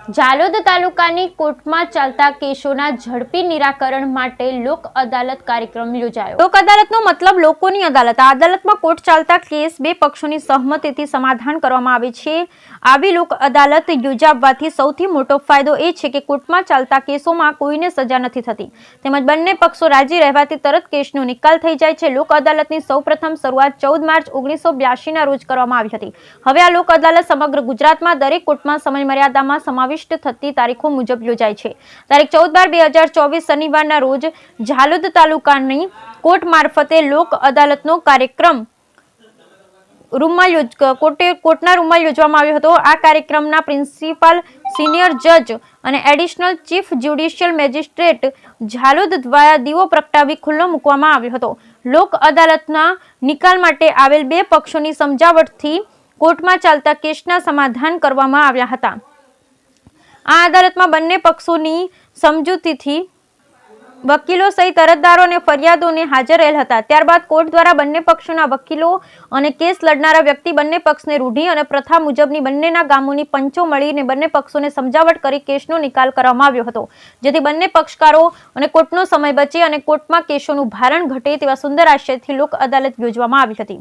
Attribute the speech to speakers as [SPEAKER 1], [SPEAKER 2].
[SPEAKER 1] ઝાલોદ તાલુકાની કોર્ટમાં ચાલતા કેસોના ઝડપી નિરાકરણ માટે લોક અદાલત કાર્યક્રમ યોજાયો। લોક અદાલતનો મતલબ લોકોની અદાલત। આ અદાલતમાં કોર્ટ ચાલતા કેસ બે પક્ષોની સહમતિથી સમાધાન કરવામાં આવે છે। આવી લોક અદાલત યોજાવાથી સૌથી મોટો ફાયદો એ છે કે કોર્ટમાં ચાલતા કેસોમાં કોઈને સજા નથી થતી તેમજ બંને પક્ષો રાજી રહેવાથી તરત કેસનો નિકાલ થઈ જાય છે। લોક અદાલતની સૌપ્રથમ શરૂઆત 14 માર્ચ 1982ના રોજ કરવામાં આવી હતી। હવે આ લોક અદાલત સમગ્ર ગુજરાતમાં દરેક કોર્ટમાં સમયમર્યાદામાં સમાવિષ્ટ થતી તારીખો મુજબ યોજાય છે। તારીખ 14/12/2024 શનિવારના રોજ ઝાલોદ તાલુકાની કોર્ટ મારફતે લોક અદાલતનો કાર્યક્રમ કોર્ટના રૂમમાં યોજવામાં આવ્યો હતો। આ કાર્યક્રમના પ્રિન્સિપાલ સિનિયર જજ અને additional chief judicial magistrate Jhalod દ્વારા દીવો પ્રગટાવી ખુલ્લો મૂકવામાં આવ્યો હતો। લોક અદાલતના નિકાલ માટે આવેલ બે પક્ષોની સમજાવટથી કોર્ટમાં ચાલતા કેસના સમાધાન કરવામાં આવ્યા હતા। આ અદાલતમાં બંને પક્ષોની સમજૂતીથી વકીલો સહિત અરજદારો અને ફરિયાદોને હાજર રહેલ હતા। ત્યારબાદ કોર્ટ દ્વારા બંને પક્ષોના વકીલો અને કેસ લડનારા વ્યક્તિ બંને પક્ષને રૂઢિ અને પ્રથા મુજબની બંનેના ગામોની પંચો મળીને બંને પક્ષોને સમજાવટ કરી કેસનો નિકાલ કરવામાં આવ્યો હતો, જેથી બંને પક્ષકારો અને કોર્ટનો સમય બચે અને કોર્ટમાં કેસોનું ભારણ ઘટે તેવા સુંદર આશયથી લોક અદાલત યોજવામાં આવી હતી।